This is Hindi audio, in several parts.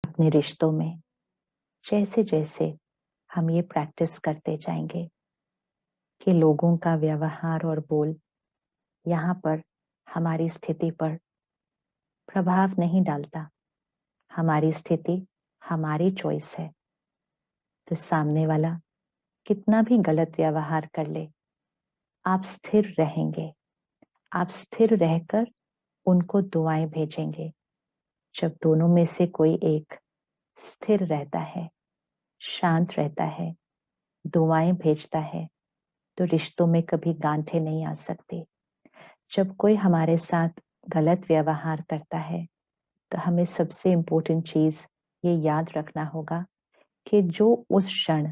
अपने रिश्तों में जैसे जैसे हम ये प्रैक्टिस करते जाएंगे कि लोगों का व्यवहार और बोल यहाँ पर हमारी स्थिति पर प्रभाव नहीं डालता। हमारी स्थिति हमारी चॉइस है। तो सामने वाला कितना भी गलत व्यवहार कर ले, आप स्थिर रहेंगे। आप स्थिर रहकर उनको दुआएं भेजेंगे। जब दोनों में से कोई एक स्थिर रहता है, शांत रहता है, दुआएं भेजता है, तो रिश्तों में कभी गांठें नहीं आ सकती। जब कोई हमारे साथ गलत व्यवहार करता है तो हमें सबसे इम्पोर्टेंट चीज ये याद रखना होगा कि जो उस क्षण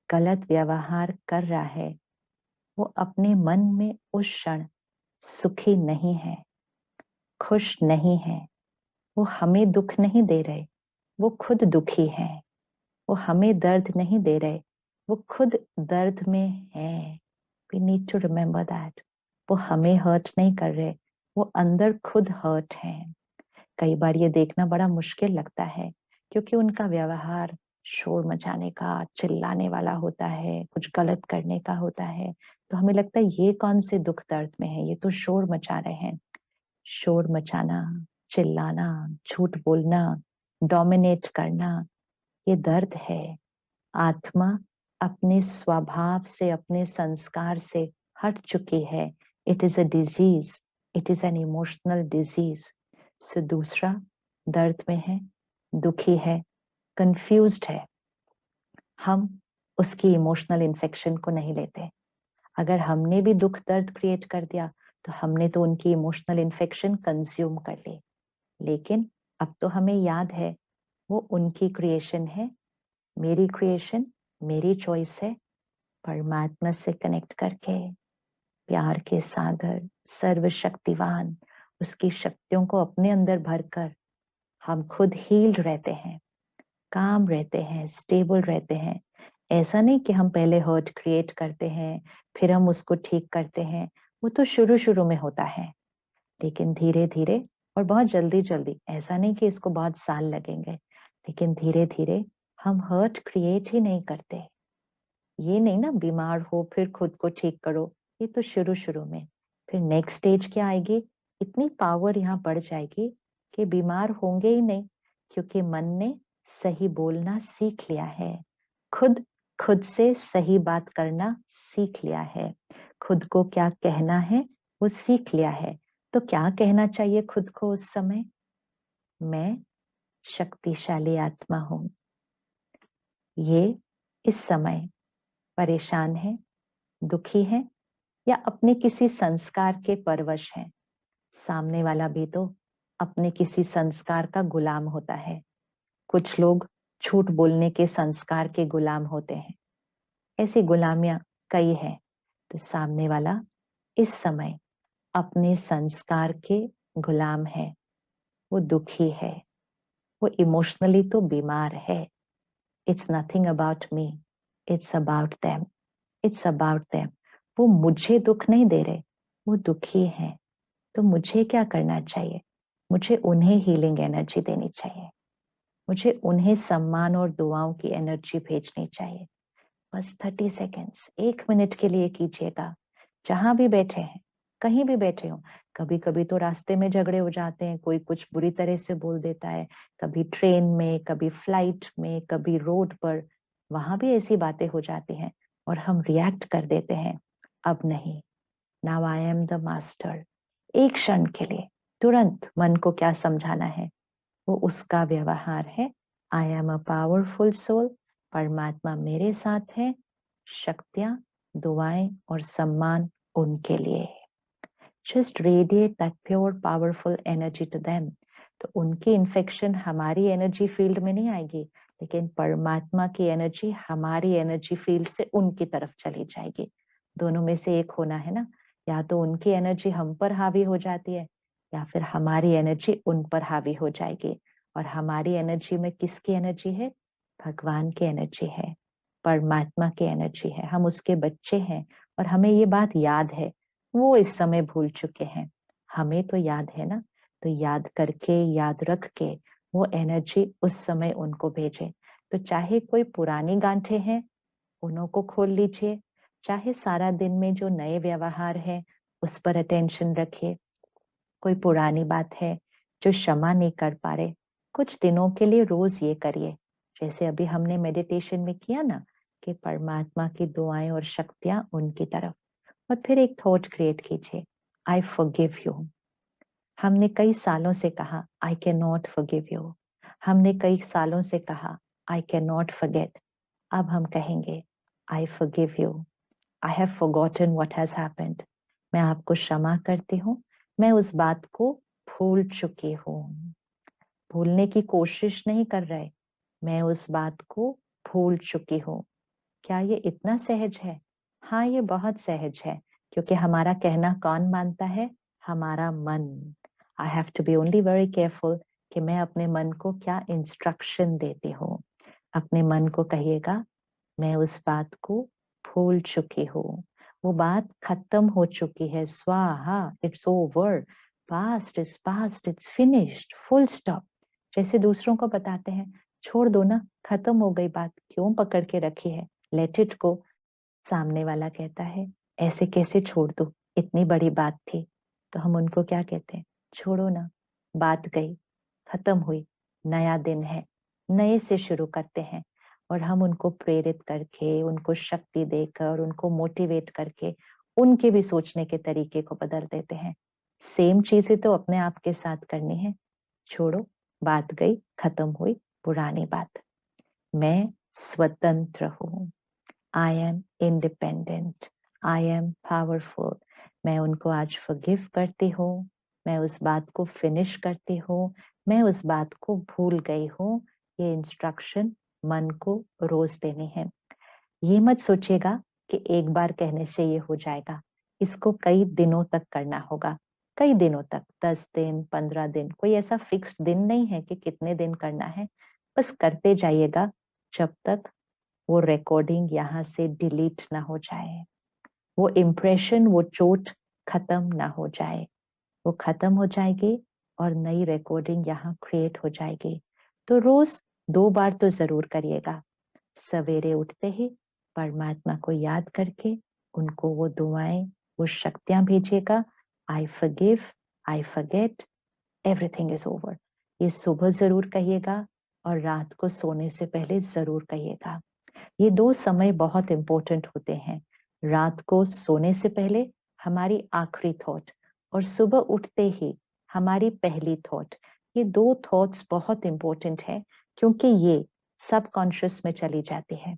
गलत व्यवहार कर रहा है वो अपने मन में उस क्षण सुखी नहीं है, खुश नहीं है। वो हमें दुख नहीं दे रहे, वो खुद दुखी है। वो हमें दर्द नहीं दे रहे, वो खुद दर्द में है। We need to remember that. वो हमें हर्ट नहीं कर रहे, वो अंदर खुद हर्ट है। कई बार ये देखना बड़ा मुश्किल लगता है क्योंकि उनका व्यवहार शोर मचाने का, चिल्लाने वाला होता है, कुछ गलत करने का होता है। तो हमें लगता है ये कौन से दुख दर्द में है, ये तो शोर मचा रहे हैं। शोर मचाना, चिल्लाना, झूठ बोलना, डोमिनेट करना, ये दर्द है। आत्मा अपने स्वभाव से, अपने संस्कार से हट चुकी है। It is a disease, it is an emotional disease. So दूसरा दर्द में है, दुखी है, कंफ्यूज्ड है। हम उसकी इमोशनल इन्फेक्शन को नहीं लेते। अगर हमने भी दुख दर्द क्रिएट कर दिया तो हमने तो उनकी इमोशनल इन्फेक्शन कंज्यूम कर ली। लेकिन अब तो हमें याद है वो उनकी क्रिएशन है, मेरी क्रिएशन, मेरी चॉइस है। परमात्मा से कनेक्ट करके, प्यार के सागर, सर्वशक्तिवान, उसकी शक्तियों को अपने अंदर भरकर हम खुद हील्ड रहते हैं, काम रहते हैं, स्टेबल रहते हैं। ऐसा नहीं कि हम पहले हर्ट क्रिएट करते हैं फिर हम उसको ठीक करते हैं। वो तो शुरू शुरू में होता है, लेकिन धीरे धीरे और बहुत जल्दी जल्दी, ऐसा नहीं कि इसको बहुत साल लगेंगे, लेकिन धीरे धीरे हम हर्ट क्रिएट ही नहीं करते। ये नहीं ना बीमार हो फिर खुद को ठीक करो, ये तो शुरू शुरू में। फिर नेक्स्ट स्टेज क्या आएगी, इतनी पावर यहाँ बढ़ जाएगी कि बीमार होंगे ही नहीं, क्योंकि मन ने सही बोलना सीख लिया है। खुद खुद से सही बात करना सीख लिया है। खुद को क्या कहना है वो सीख लिया है। तो क्या कहना चाहिए खुद को उस समय, मैं शक्तिशाली आत्मा हूं। ये इस समय परेशान है, दुखी है, या अपने किसी संस्कार के परवश हैं। सामने वाला भी तो अपने किसी संस्कार का गुलाम होता है। कुछ लोग झूठ बोलने के संस्कार के गुलाम होते हैं। ऐसी गुलामियां कई हैं। तो सामने वाला इस समय अपने संस्कार के गुलाम है, वो दुखी है, वो इमोशनली तो बीमार है। It's nothing about me, it's about them, it's about them. वो मुझे दुख नहीं दे रहे, वो दुखी हैं। तो मुझे क्या करना चाहिए, मुझे उन्हें हीलिंग एनर्जी देनी चाहिए। मुझे उन्हें सम्मान और दुआओं की एनर्जी भेजनी चाहिए। बस 30 सेकेंड्स, 1 मिनट के लिए कीजिएगा। जहां भी बैठे हैं, कहीं भी बैठे हो। कभी कभी तो रास्ते में झगड़े हो जाते हैं, कोई कुछ बुरी तरह से बोल देता है, कभी ट्रेन में, कभी फ्लाइट में, कभी रोड पर, वहां भी ऐसी बातें हो जाती हैं और हम रिएक्ट कर देते हैं। अब नहीं, now I am the master. एक क्षण के लिए तुरंत मन को क्या समझाना है, वो उसका व्यवहार है। I am a powerful soul, परमात्मा मेरे साथ है। शक्तियां, दुआएं और सम्मान उनके लिए है। Just radiate that pure powerful energy to them. तो उनकी इन्फेक्शन हमारी एनर्जी फील्ड में नहीं आएगी, लेकिन परमात्मा की एनर्जी हमारी एनर्जी फील्ड से उनकी तरफ चली जाएगी। दोनों में से एक होना है ना। या तो उनकी एनर्जी हम पर हावी हो जाती है, या फिर हमारी एनर्जी उन पर हावी हो जाएगी। और हमारी एनर्जी में किसकी एनर्जी है, भगवान की एनर्जी है, परमात्मा की एनर्जी है। हम उसके बच्चे हैं और हमें ये बात याद है। वो इस समय भूल चुके हैं, हमें तो याद है ना। तो याद करके, याद रख के वो एनर्जी उस समय उनको भेजे। तो चाहे कोई पुरानी गांठें हैं, उन्हों को खोल लीजिए, चाहे सारा दिन में जो नए व्यवहार है उस पर अटेंशन रखिए। कोई पुरानी बात है जो क्षमा नहीं कर पा रहे, कुछ दिनों के लिए रोज ये करिए। जैसे अभी हमने मेडिटेशन में किया ना, कि परमात्मा की दुआएं और शक्तियां उनकी तरफ। और फिर एक थॉट क्रिएट कीजिए, आई फॉरगिव यू। हमने कई सालों से कहा I can not forgive you. हमने कई सालों से कहा आई कैन नॉट फॉरगेट। अब हम कहेंगे I forgive you, I have forgotten what has happened. मैं आपको क्षमा करती हूँ, मैं उस बात को भूल चुकी हूँ। भूलने की कोशिश नहीं कर रहे, मैं उस बात को भूल चुकी हूँ। क्या ये इतना सहज है? हाँ, ये बहुत सहज है, क्योंकि हमारा कहना कौन मानता है? हमारा मन। I have to be only very careful कि मैं अपने मन को क्या इंस्ट्रक्शन देती हूँ। अपने मन को कहिएगा, मैं उस बात को भूल चुकी हूँ, वो बात खत्म हो चुकी है, स्वाहा, it's over, past is past, it's finished, full stop. जैसे दूसरों को बताते हैं, छोड़ दो ना, खत्म हो गई बात, क्यों पकड़ के रखी है, लेट इट गो। सामने वाला कहता है, ऐसे कैसे छोड़ दूं, इतनी बड़ी बात थी। तो हम उनको क्या कहते हैं, छोड़ो ना, बात गई, खत्म हुई, नया दिन है, नए से शुरू करते हैं। और हम उनको प्रेरित करके, उनको शक्ति देकर, उनको मोटिवेट करके उनके भी सोचने के तरीके को बदल देते हैं। सेम चीजें तो अपने आप के साथ करनी है। छोड़ो, बात गई, खत्म हुई, पुरानी बात। मैं स्वतंत्र हूँ, I am independent, I am powerful. मैं उनको आज फॉरगिव करती हूँ, मैं उस बात को फिनिश करती हूँ, मैं उस बात को भूल गई हूँ। ये इंस्ट्रक्शन मन को रोज देनी है। ये मत सोचिएगा कि एक बार कहने से ये हो जाएगा, इसको कई दिनों तक करना होगा, कई दिनों तक, 10 दिन, 15 दिन, कोई ऐसा फिक्स्ड दिन नहीं है कि कितने दिन करना है। बस करते जाइएगा जब तक वो रिकॉर्डिंग यहाँ से डिलीट ना हो जाए, वो इम्प्रेशन, वो चोट खत्म ना हो जाए। वो खत्म हो जाएगी और नई रिकॉर्डिंग यहाँ क्रिएट हो जाएगी। तो रोज 2 बार तो जरूर करिएगा। सवेरे उठते ही परमात्मा को याद करके उनको वो दुआएं, वो शक्तियां भेजिएगा। I forgive, I forget, everything is over. ये सुबह जरूर कहिएगा और रात को सोने से पहले जरूर कहिएगा। ये 2 समय बहुत इंपॉर्टेंट होते हैं। रात को सोने से पहले हमारी आखिरी थॉट, और सुबह उठते ही हमारी पहली थॉट। ये 2 थॉट्स बहुत इंपॉर्टेंट है, क्योंकि ये सबकॉन्शियस में चली जाती है।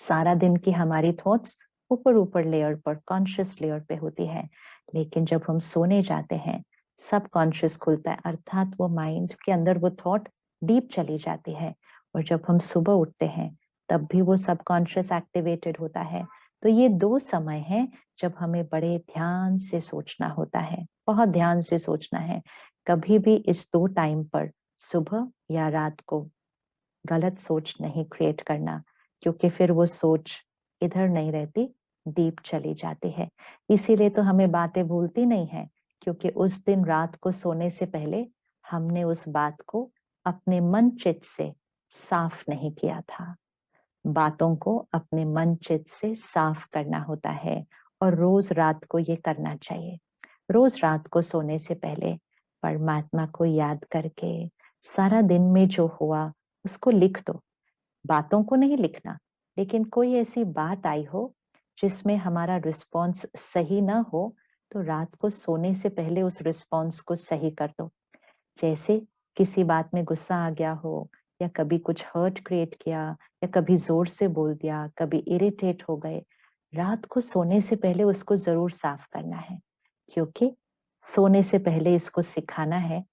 सारा दिन की हमारी थॉट्स ऊपर ऊपर लेयर पर, कॉन्शियस लेयर पे होती है, लेकिन जब हम सोने जाते हैं सबकॉन्शियस खुलता है, अर्थात वो माइंड के अंदर वो थॉट डीप चली जाती है। और जब हम सुबह उठते हैं तब भी वो सबकॉन्शियस एक्टिवेटेड होता है। तो ये 2 समय हैं जब हमें बड़े ध्यान से सोचना होता है, बहुत ध्यान से सोचना है। कभी भी इस 2 टाइम पर, सुबह या रात को, गलत सोच नहीं क्रिएट करना, क्योंकि फिर वो सोच इधर नहीं रहती, डीप चली जाती है। इसीलिए तो हमें बातें भूलती नहीं है, क्योंकि उस दिन रात को सोने से पहले हमने उस बात को अपने मन चित्त से साफ नहीं किया था। बातों को अपने मन चित्त से साफ करना होता है, और रोज रात को ये करना चाहिए। रोज रात को सोने से पहले परमात्मा को याद करके सारा दिन में जो हुआ उसको लिख दो। बातों को नहीं लिखना, लेकिन कोई ऐसी बात आई हो जिसमें हमारा रिस्पॉन्स सही ना हो, तो रात को सोने से पहले उस रिस्पॉन्स को सही कर दो। जैसे किसी बात में गुस्सा आ गया हो, या कभी कुछ हर्ट क्रिएट किया, या कभी जोर से बोल दिया, कभी इरिटेट हो गए, रात को सोने से पहले उसको जरूर साफ करना है, क्योंकि सोने से पहले इसको सिखाना है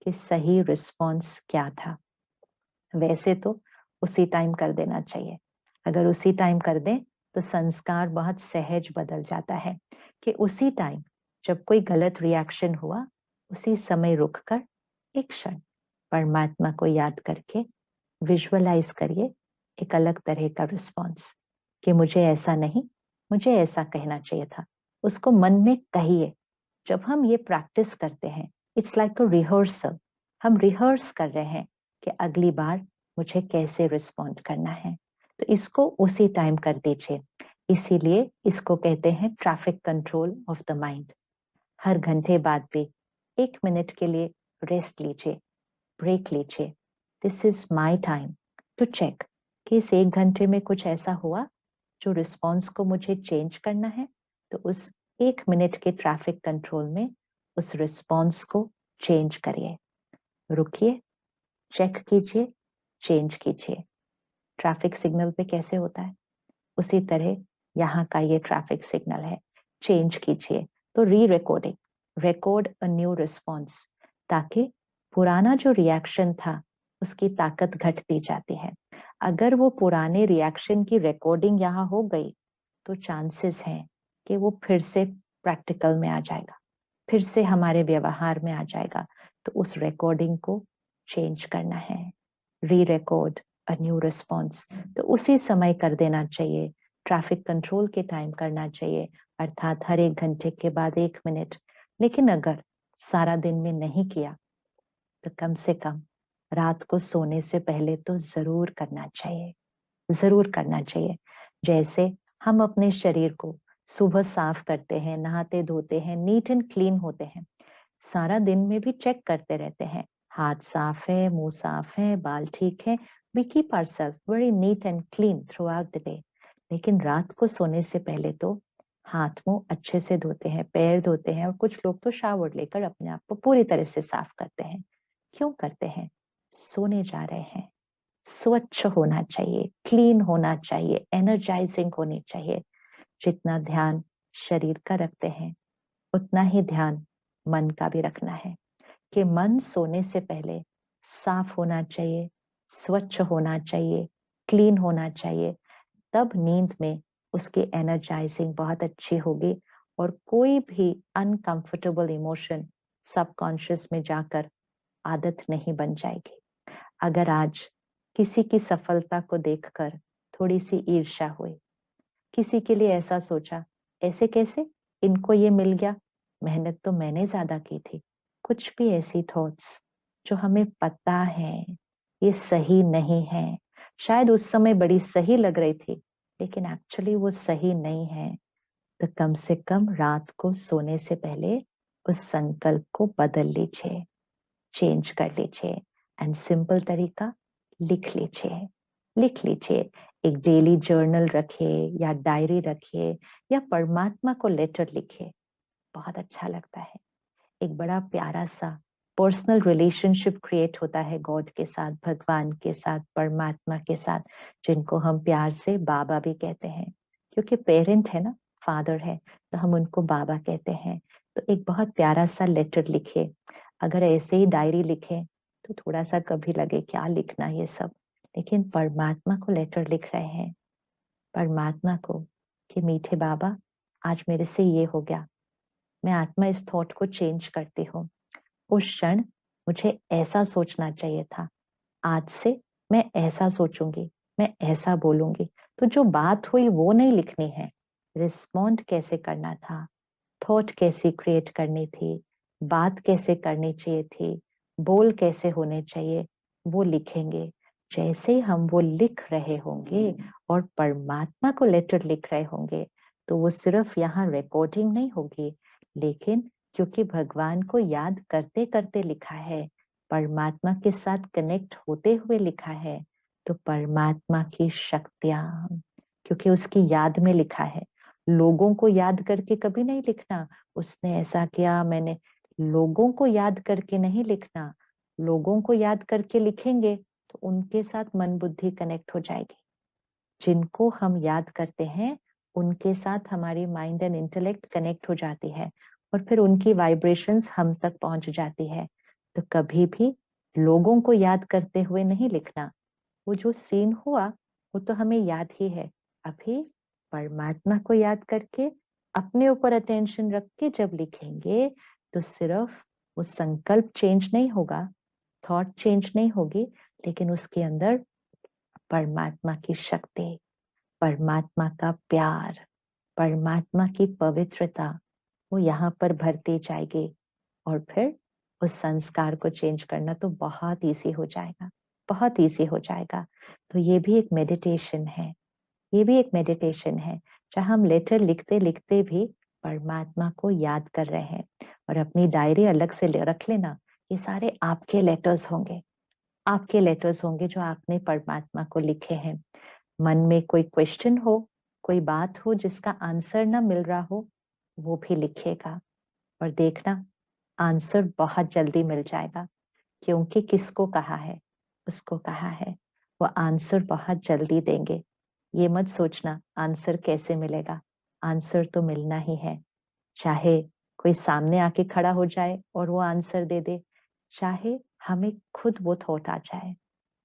कि सही रिस्पॉन्स क्या था। वैसे तो उसी टाइम कर देना चाहिए। अगर उसी टाइम कर दें तो संस्कार बहुत सहज बदल जाता है, कि उसी टाइम जब कोई गलत रिएक्शन हुआ, उसी समय रुककर एक क्षण परमात्मा को याद करके विजुअलाइज करिए एक अलग तरह का रिस्पॉन्स, कि मुझे ऐसा नहीं, मुझे ऐसा कहना चाहिए था। उसको मन में कहिए। जब हम ये प्रैक्टिस करते हैं, इट्स लाइक अ रिहर्सल। हम रिहर्स कर रहे हैं कि अगली बार मुझे कैसे रिस्पॉन्ड करना है। तो इसको उसी टाइम कर दीजिए। इसीलिए इसको कहते हैं traffic control of the mind. हर घंटे बाद भी 1 मिनट के लिए रेस्ट लीजिए, ब्रेक लीजिए। This is my time to check कि इस 1 घंटे में कुछ ऐसा हुआ जो रिस्पॉन्स को मुझे चेंज करना है। तो उस 1 मिनट के ट्रैफिक कंट्रोल में उस रिस्पॉन्स को चेंज करिए। रुकिए, चेक कीजिए, चेंज कीजिए। ट्रैफिक सिग्नल पे कैसे होता है, उसी तरह यहाँ का ये ट्रैफिक सिग्नल है। चेंज कीजिए। तो री recording, record a new response, ताकि पुराना जो रिएक्शन था उसकी ताकत घटती जाती है। अगर वो पुराने रिएक्शन की रिकॉर्डिंग यहाँ हो गई तो चांसेस हैं कि वो फिर से प्रैक्टिकल में आ जाएगा, फिर से हमारे व्यवहार में आ जाएगा। तो उस रिकॉर्डिंग को चेंज करना है, री रिकॉर्ड अ न्यू रिस्पॉन्स। तो उसी समय कर देना चाहिए, ट्रैफिक कंट्रोल के टाइम करना चाहिए, अर्थात हर 1 घंटे के बाद 1 मिनट। लेकिन अगर सारा दिन में नहीं किया तो कम से कम रात को सोने से पहले तो जरूर करना चाहिए, जरूर करना चाहिए। जैसे हम अपने शरीर को सुबह साफ करते हैं, नहाते धोते हैं, नीट एंड क्लीन होते हैं, सारा दिन में भी चेक करते रहते हैं, हाथ साफ है, मुंह साफ है, बाल ठीक है। We keep ourselves very neat and clean throughout the day. लेकिन रात को सोने से पहले तो हाथ मुंह अच्छे से धोते हैं, पैर धोते हैं, और कुछ लोग तो शावर लेकर अपने आप को पूरी तरह से साफ करते हैं। क्यों करते हैं? सोने जा रहे हैं, स्वच्छ होना चाहिए, क्लीन होना चाहिए, एनर्जाइजिंग होनी चाहिए। जितना ध्यान शरीर का रखते हैं उतना ही ध्यान मन का भी रखना है, कि मन सोने से पहले साफ होना चाहिए, स्वच्छ होना चाहिए, क्लीन होना चाहिए। तब नींद में उसकी एनर्जाइजिंग बहुत अच्छी होगी और कोई भी अनकंफर्टेबल इमोशन सबकॉन्शियस में जाकर आदत नहीं बन जाएगी। अगर आज किसी की सफलता को देखकर थोड़ी सी ईर्ष्या हुई, किसी के लिए ऐसा सोचा, ऐसे कैसे इनको ये मिल गया, मेहनत तो मैंने ज्यादा की थी, कुछ भी ऐसी थॉट्स जो हमें पता है ये सही नहीं है, शायद उस समय बड़ी सही लग रही थी लेकिन एक्चुअली वो सही नहीं है, तो कम से कम रात को सोने से पहले उस संकल्प को बदल लीजिए, चेंज कर लीजिए। एंड सिंपल तरीका, लिख लीजिए, लिख लीजिए। एक डेली जर्नल रखिए या डायरी रखिए या परमात्मा को लेटर लिखिए, बहुत अच्छा लगता है। एक बड़ा प्यारा सा पर्सनल रिलेशनशिप क्रिएट होता है गॉड के साथ, भगवान के साथ, परमात्मा के साथ, जिनको हम प्यार से बाबा भी कहते हैं, क्योंकि पेरेंट है ना, फादर है, तो हम उनको बाबा कहते हैं। तो एक बहुत प्यारा सा लेटर लिखिए। अगर ऐसे ही डायरी लिखें तो थोड़ा सा कभी लगे क्या लिखना ये सब, लेकिन परमात्मा को लेटर लिख रहे हैं, परमात्मा को, कि मीठे बाबा आज मेरे से ये हो गया, मैं आत्मा इस थॉट को चेंज करती हूँ। उस क्षण मुझे ऐसा सोचना चाहिए था, आज से मैं ऐसा सोचूंगी, मैं ऐसा बोलूंगी। तो जो बात हुई वो नहीं लिखनी है, रिस्पॉन्ड कैसे करना था, थॉट कैसी क्रिएट करनी थी, बात कैसे करनी चाहिए थी, बोल कैसे होने चाहिए, वो लिखेंगे। जैसे ही हम वो लिख रहे होंगे और परमात्मा को लेटर लिख रहे होंगे, तो वो सिर्फ यहाँ रिकॉर्डिंग नहीं होगी, लेकिन क्योंकि भगवान को याद करते करते लिखा है, परमात्मा के साथ कनेक्ट होते हुए लिखा है, तो परमात्मा की शक्तियां, क्योंकि उसकी याद में लिखा है। लोगों को याद करके कभी नहीं लिखना, उसने ऐसा किया मैंने, लोगों को याद करके नहीं लिखना। लोगों को याद करके लिखेंगे तो उनके साथ मन बुद्धि कनेक्ट हो जाएगी। जिनको हम याद करते हैं उनके साथ हमारी माइंड एंड इंटेलेक्ट कनेक्ट हो जाती है और फिर उनकी वाइब्रेशंस हम तक पहुंच जाती है। तो कभी भी लोगों को याद करते हुए नहीं लिखना। वो जो सीन हुआ वो तो हमें याद ही है, अभी परमात्मा को याद करके अपने ऊपर अटेंशन रख के जब लिखेंगे तो सिर्फ वो संकल्प चेंज नहीं होगा, थॉट चेंज नहीं होगी, लेकिन उसके अंदर परमात्मा की शक्ति, परमात्मा का प्यार, परमात्मा की पवित्रता वो यहाँ पर भरती जाएगी और फिर उस संस्कार को चेंज करना तो बहुत इजी हो जाएगा। बहुत ईजी हो जाएगा। तो ये भी एक मेडिटेशन है, ये भी एक मेडिटेशन है जहाँ हम लेटर लिखते लिखते भी परमात्मा को याद कर रहे हैं। और अपनी डायरी अलग से रख लेना, ये सारे आपके लेटर्स होंगे, आपके लेटर्स होंगे जो आपने परमात्मा को लिखे हैं। मन में कोई क्वेश्चन हो, कोई बात हो जिसका आंसर ना मिल रहा हो, वो भी लिखिएगा और देखना आंसर बहुत जल्दी मिल जाएगा। क्योंकि किसको कहा है, उसको कहा है, वो आंसर बहुत जल्दी देंगे। ये मत सोचना आंसर कैसे मिलेगा, आंसर तो मिलना ही है। चाहे कोई सामने आके खड़ा हो जाए और वो आंसर दे दे, चाहे हमें खुद वो थॉट आ जाए,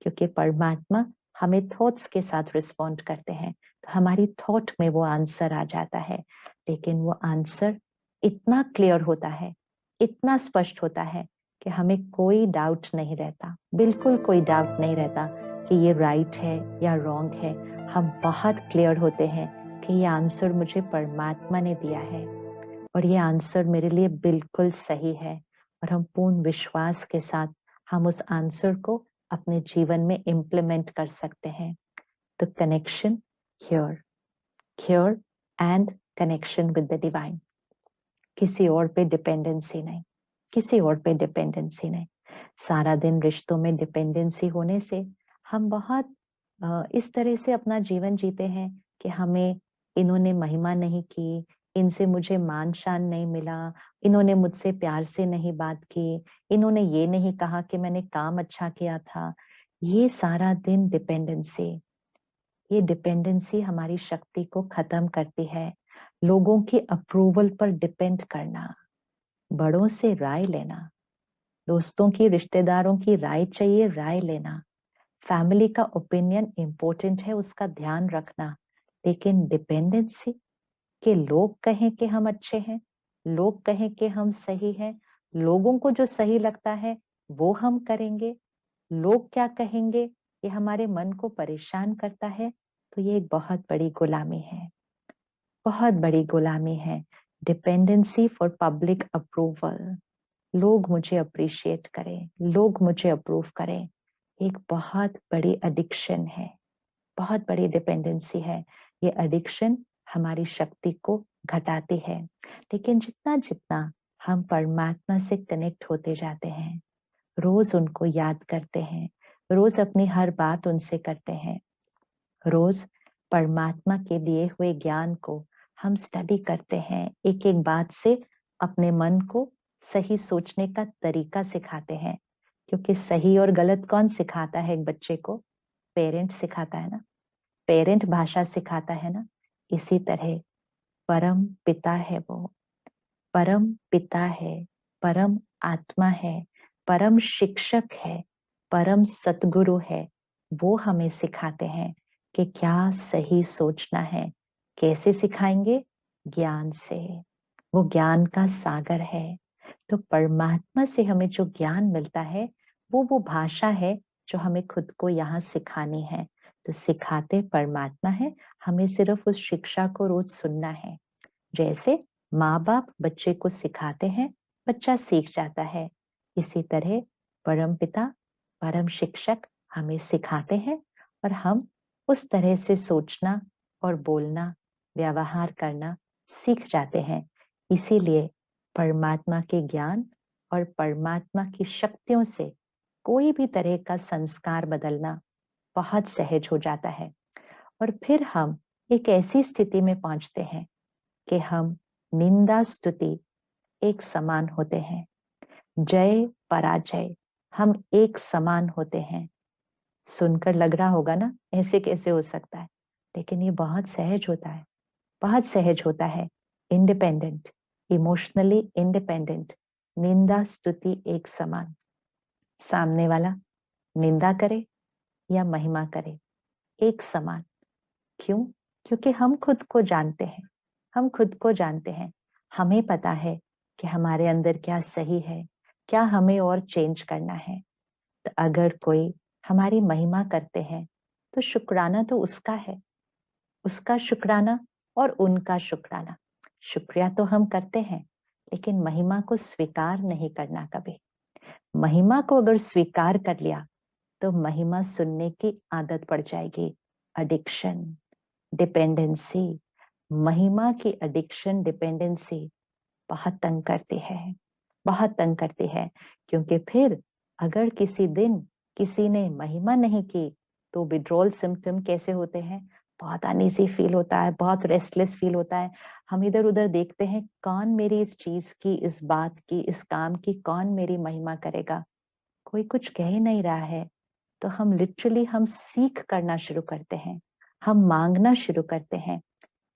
क्योंकि परमात्मा हमें थॉट्स के साथ रिस्पॉन्ड करते हैं, तो हमारी थॉट में वो आंसर आ जाता है। लेकिन वो आंसर इतना क्लियर होता है, इतना स्पष्ट होता है कि हमें कोई डाउट नहीं रहता, बिल्कुल कोई डाउट नहीं रहता कि ये राइट है या रॉन्ग है। हम बहुत क्लियर होते हैं कि ये आंसर मुझे परमात्मा ने दिया है और ये आंसर मेरे लिए बिल्कुल सही है। और हम पूर्ण विश्वास के साथ हम उस आंसर को अपने जीवन में इम्प्लीमेंट कर सकते हैं। तो connection here, here and connection with the divine. किसी और पे डिपेंडेंसी नहीं, किसी और पे डिपेंडेंसी नहीं। सारा दिन रिश्तों में डिपेंडेंसी होने से हम बहुत इस तरह से अपना जीवन जीते हैं कि हमें इन्होंने महिमा नहीं की, इनसे मुझे मान शान नहीं मिला, इन्होंने मुझसे प्यार से नहीं बात की, इन्होंने ये नहीं कहा कि मैंने काम अच्छा किया था। ये सारा दिन डिपेंडेंसी, ये डिपेंडेंसी हमारी शक्ति को खत्म करती है। लोगों की अप्रूवल पर डिपेंड करना, बड़ों से राय लेना, दोस्तों की रिश्तेदारों की राय चाहिए, राय लेना, फैमिली का ओपिनियन इंपॉर्टेंट है, उसका ध्यान रखना। लेकिन डिपेंडेंसी कि लोग कहें कि हम अच्छे हैं, लोग कहें कि हम सही हैं, लोगों को जो सही लगता है वो हम करेंगे, लोग क्या कहेंगे ये हमारे मन को परेशान करता है। तो ये एक बहुत बड़ी गुलामी है, बहुत बड़ी गुलामी है। डिपेंडेंसी फॉर पब्लिक अप्रूवल, लोग मुझे अप्रिशिएट करें, लोग मुझे अप्रूव करें, एक बहुत बड़ी एडिक्शन है, बहुत बड़ी डिपेंडेंसी है। ये एडिक्शन हमारी शक्ति को घटाती है। लेकिन जितना जितना हम परमात्मा से कनेक्ट होते जाते हैं, रोज उनको याद करते हैं, रोज अपनी हर बात उनसे करते हैं, रोज परमात्मा के दिए हुए ज्ञान को हम स्टडी करते हैं, एक एक बात से अपने मन को सही सोचने का तरीका सिखाते हैं। क्योंकि सही और गलत कौन सिखाता है एक बच्चे को? पेरेंट सिखाता है ना, पेरेंट भाषा सिखाता है ना। इसी तरह परम पिता है वो, परम पिता है, परम आत्मा है, परम शिक्षक है, परम सतगुरु है। वो हमें सिखाते हैं कि क्या सही सोचना है। कैसे सिखाएंगे? ज्ञान से। वो ज्ञान का सागर है। तो परमात्मा से हमें जो ज्ञान मिलता है वो भाषा है जो हमें खुद को यहाँ सिखानी है। तो सिखाते परमात्मा है, हमें सिर्फ उस शिक्षा को रोज सुनना है। जैसे माँ बाप बच्चे को सिखाते हैं, बच्चा सीख जाता है। इसी तरह परम पिता, परम शिक्षक हमें सिखाते हैं और हम उस तरह से सोचना और बोलना, व्यवहार करना सीख जाते हैं। इसीलिए परमात्मा के ज्ञान और परमात्मा की शक्तियों से कोई भी तरह का संस्कार बदलना बहुत सहज हो जाता है। और फिर हम एक ऐसी स्थिति में पहुंचते हैं कि हम निंदा स्तुति एक समान होते हैं, जय पराजय हम एक समान होते हैं। सुनकर लग रहा होगा ना ऐसे कैसे हो सकता है, लेकिन ये बहुत सहज होता है, बहुत सहज होता है। इंडिपेंडेंट, इमोशनली इंडिपेंडेंट, निंदा स्तुति एक समान। सामने वाला निंदा करे या महिमा करे, एक समान। क्यों? क्योंकि हम खुद को जानते हैं, हम खुद को जानते हैं। हमें पता है कि हमारे अंदर क्या सही है, क्या हमें और चेंज करना है। तो अगर कोई हमारी महिमा करते हैं तो शुक्राना तो उसका है, उसका शुक्राना और उनका शुक्राना। शुक्रिया तो हम करते हैं, लेकिन महिमा को स्वीकार नहीं करना कभी। महिमा को अगर स्वीकार कर लिया तो महिमा सुनने की आदत पड़ जाएगी। एडिक्शन, डिपेंडेंसी, महिमा की एडिक्शन, डिपेंडेंसी बहुत तंग करती है, बहुत तंग करती है। क्योंकि फिर अगर किसी दिन किसी ने महिमा नहीं की तो विड्रॉल सिम्टम कैसे होते हैं? बहुत अनईजी फील होता है, बहुत रेस्टलेस फील होता है। हम इधर उधर देखते हैं, कौन मेरी इस चीज की, इस बात की, इस काम की कौन मेरी महिमा करेगा? कोई कुछ कह ही नहीं रहा है। तो हम लिटरली हम सीख करना शुरू करते हैं, हम मांगना शुरू करते हैं।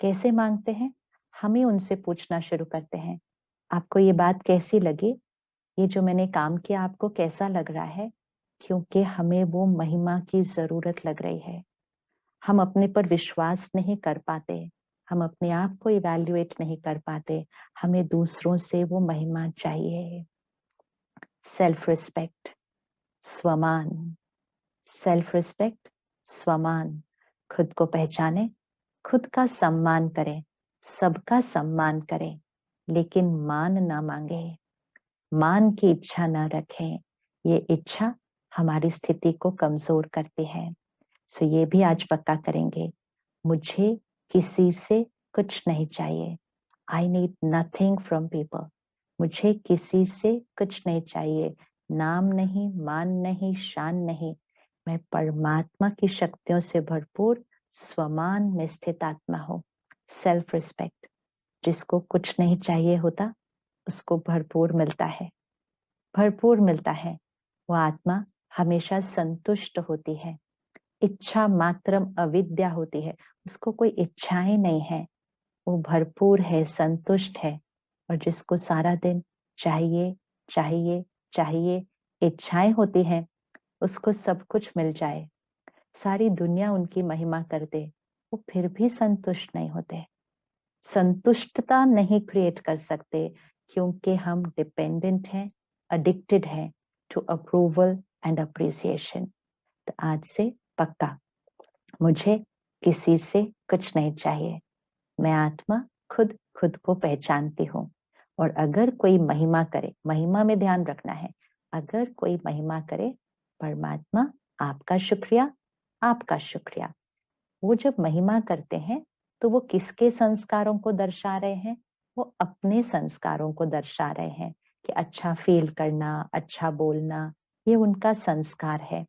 कैसे मांगते हैं? हम ही उनसे पूछना शुरू करते हैं, आपको ये बात कैसी लगी? ये जो मैंने काम किया आपको कैसा लग रहा है? क्योंकि हमें वो महिमा की जरूरत लग रही है। हम अपने पर विश्वास नहीं कर पाते, हम अपने आप को इवैल्यूएट नहीं कर पाते, हमें दूसरों से वो महिमा चाहिए। सेल्फ रिस्पेक्ट, स्वमान, सेल्फ रिस्पेक्ट, स्वमान। खुद को पहचाने, खुद का सम्मान करें, सबका सम्मान करें, लेकिन मान ना मांगे, मान की इच्छा न रखें। ये इच्छा हमारी स्थिति को कमजोर करती है। सो ये भी आज पक्का करेंगे, मुझे किसी से कुछ नहीं चाहिए। I need nothing from people. मुझे किसी से कुछ नहीं चाहिए, नाम नहीं, मान नहीं, शान नहीं। मैं परमात्मा की शक्तियों से भरपूर स्वमान में स्थित आत्मा हूँ। सेल्फ रिस्पेक्ट, जिसको कुछ नहीं चाहिए होता उसको भरपूर मिलता है, भरपूर मिलता है। वो आत्मा हमेशा संतुष्ट होती है। इच्छा मात्रम अविद्या होती है, उसको कोई इच्छाएं नहीं है, वो भरपूर है, संतुष्ट है। और जिसको सारा दिन चाहिए चाहिए चाहिए इच्छाएं होती हैं, उसको सब कुछ मिल जाए, सारी दुनिया उनकी महिमा कर दे, वो फिर भी संतुष्ट नहीं होते, संतुष्टता नहीं क्रिएट कर सकते। क्योंकि हम डिपेंडेंट हैं, एडिक्टेड हैं टू अप्रूवल एंड अप्रिसिएशन। तो आज से पक्का, मुझे किसी से कुछ नहीं चाहिए। मैं आत्मा खुद खुद को पहचानती हूँ। और अगर कोई महिमा करे, महिमा में ध्यान रखना है, अगर कोई महिमा करे, परमात्मा आपका शुक्रिया, आपका शुक्रिया। वो जब महिमा करते हैं तो वो किसके संस्कारों को दर्शा रहे हैं? वो अपने संस्कारों को दर्शा रहे हैं कि अच्छा फील करना, अच्छा बोलना, ये उनका संस्कार है।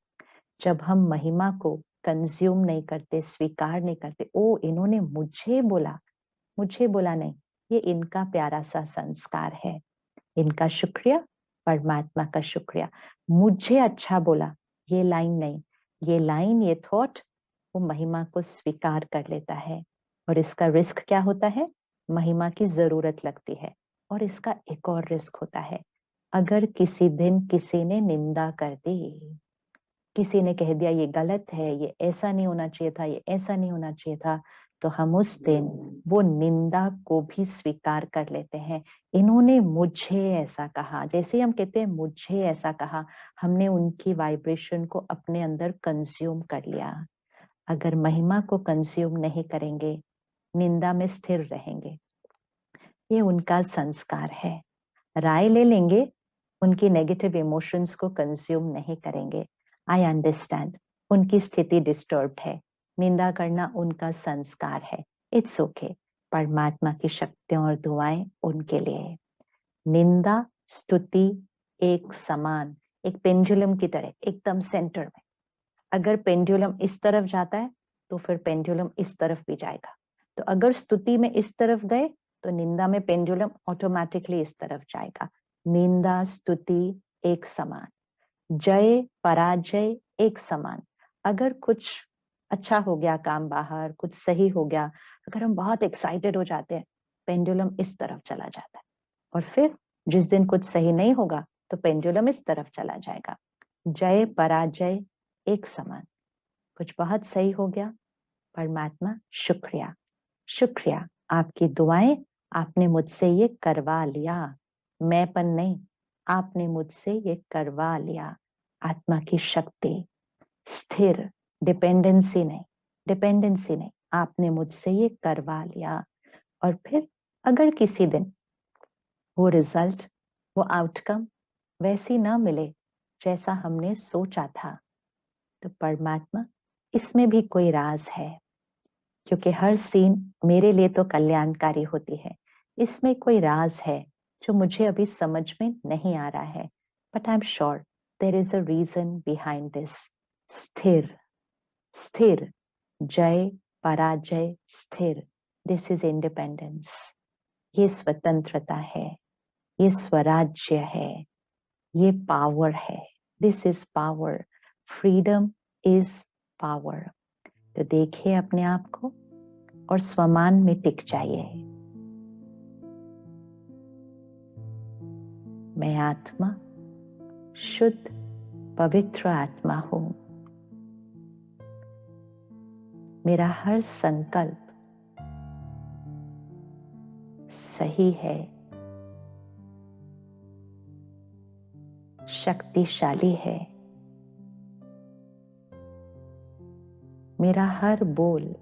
जब हम महिमा को कंज्यूम नहीं करते, स्वीकार नहीं करते, ओ इन्होंने मुझे बोला नहीं, ये इनका प्यारा सा संस्कार है, इनका शुक्रिया, परमात्मा का शुक्रिया। मुझे अच्छा बोला, ये लाइन नहीं, ये लाइन, ये थॉट वो महिमा को स्वीकार कर लेता है। और इसका रिस्क क्या होता है? महिमा की जरूरत लगती है। और इसका एक और रिस्क होता है, अगर किसी दिन किसी ने निंदा कर दी, किसी ने कह दिया ये गलत है, ये ऐसा नहीं होना चाहिए था, ये ऐसा नहीं होना चाहिए था, तो हम उस दिन वो निंदा को भी स्वीकार कर लेते हैं। इन्होंने मुझे ऐसा कहा, जैसे ही हम कहते हैं मुझे ऐसा कहा, हमने उनकी वाइब्रेशन को अपने अंदर कंज्यूम कर लिया। अगर महिमा को कंज्यूम नहीं करेंगे, निंदा में स्थिर रहेंगे, ये उनका संस्कार है। राय ले लेंगे, उनकी नेगेटिव इमोशंस को कंज्यूम नहीं करेंगे। आई अंडरस्टैंड, उनकी स्थिति डिस्टर्ब्ड है, निंदा करना उनका संस्कार है, इट्स ओके। परमात्मा की शक्तियां और दुआएं उनके लिए। निंदा स्तुति एक समान, एक पेंडुलम की तरह एकदम सेंटर में। अगर पेंडुलम इस तरफ जाता है तो फिर पेंडुलम इस तरफ भी जाएगा। तो अगर स्तुति में इस तरफ गए तो निंदा में पेंडुलम ऑटोमेटिकली इस तरफ जाएगा। निंदा स्तुति एक समान, जय पराजय एक समान। अगर कुछ अच्छा हो गया काम बाहर, कुछ सही हो गया, अगर हम बहुत एक्साइटेड हो जाते हैं, पेंडुलम इस तरफ चला जाता है। और फिर जिस दिन कुछ सही नहीं होगा तो पेंडुलम इस तरफ चला जाएगा। जय पराजय एक समान। कुछ बहुत सही हो गया, परमात्मा शुक्रिया, शुक्रिया, आपकी दुआएं, आपने मुझसे ये करवा लिया, मैंपन नहीं, आपने मुझसे ये करवा लिया। आत्मा की शक्ति स्थिर, डिपेंडेंसी नहीं, डिपेंडेंसी नहीं, आपने मुझसे ये करवा लिया। और फिर अगर किसी दिन वो रिजल्ट, वो आउटकम वैसी ना मिले जैसा हमने सोचा था, तो परमात्मा, इसमें भी कोई राज है, क्योंकि हर सीन मेरे लिए तो कल्याणकारी होती है। इसमें कोई राज है जो मुझे अभी समझ में नहीं आ रहा है, but I am sure there is a reason behind this. स्थिर, स्थिर, जय पराजय स्थिर, दिस इज इंडिपेंडेंस। ये स्वतंत्रता है, ये स्वराज्य है, ये पावर है। This is power, freedom is power. तो देखिए अपने आप को और स्वमान में टिक जाइए। मैं आत्मा, शुद्ध पवित्र आत्मा हूं। मेरा हर संकल्प सही है, शक्तिशाली है। मेरा हर बोल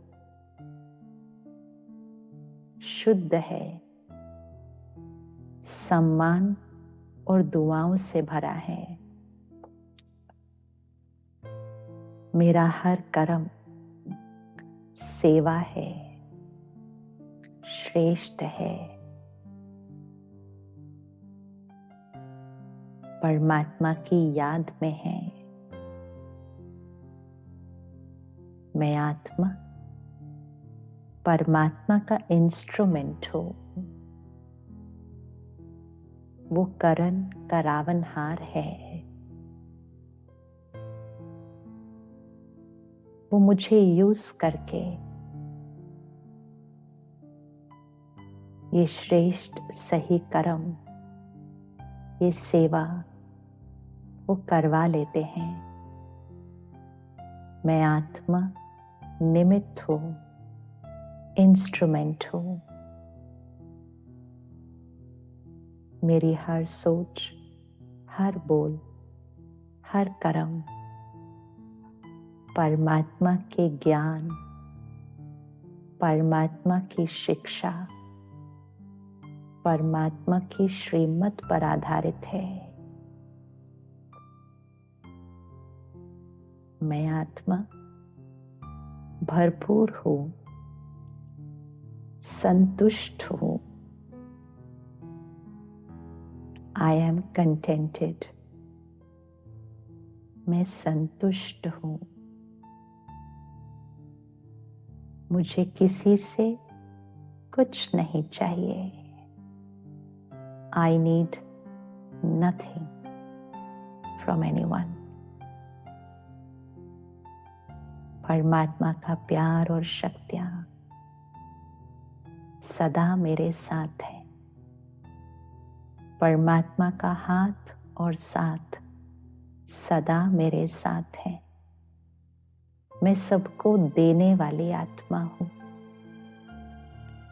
शुद्ध है, सम्मान और दुआओं से भरा है। मेरा हर कर्म सेवा है, श्रेष्ठ है। परमात्मा की याद में है। मैं आत्मा परमात्मा का इंस्ट्रूमेंट हूं। वो करण का रावणहार है। वो मुझे यूज करके ये श्रेष्ठ सही कर्म, ये सेवा वो करवा लेते हैं। मैं आत्मा निमित्त हूं, इंस्ट्रूमेंट हूं। मेरी हर सोच, हर बोल, हर कर्म परमात्मा के ज्ञान, परमात्मा की शिक्षा, परमात्मा की श्रीमत पर आधारित है। मैं आत्मा भरपूर हूं, संतुष्ट हूं। I am contented. मैं संतुष्ट हूं। मुझे किसी से कुछ नहीं चाहिए। I need nothing from anyone. परमात्मा का प्यार और शक्तियां सदा मेरे साथ है। परमात्मा का हाथ और साथ सदा मेरे साथ है। मैं सबको देने वाली आत्मा हूं।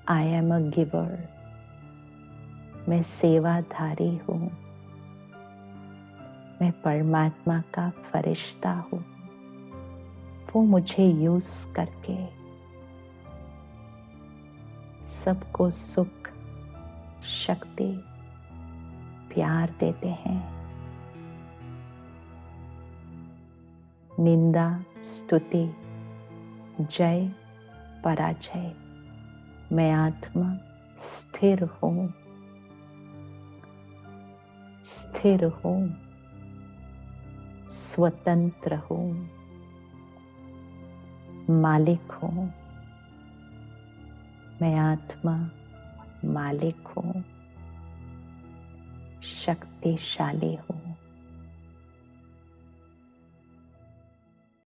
आई एम अ गिवर। मैं सेवाधारी हूं। मैं परमात्मा का फरिश्ता हूं। वो मुझे यूज करके सबको सुख, शक्ति, प्यार देते हैं। निंदा, स्तुति, जय पराजय, मैं आत्मा स्थिर हूं, स्थिर हूं, स्वतंत्र हूं, मालिक हूं। मैं आत्मा मालिक हूं, शक्तिशाली हूं।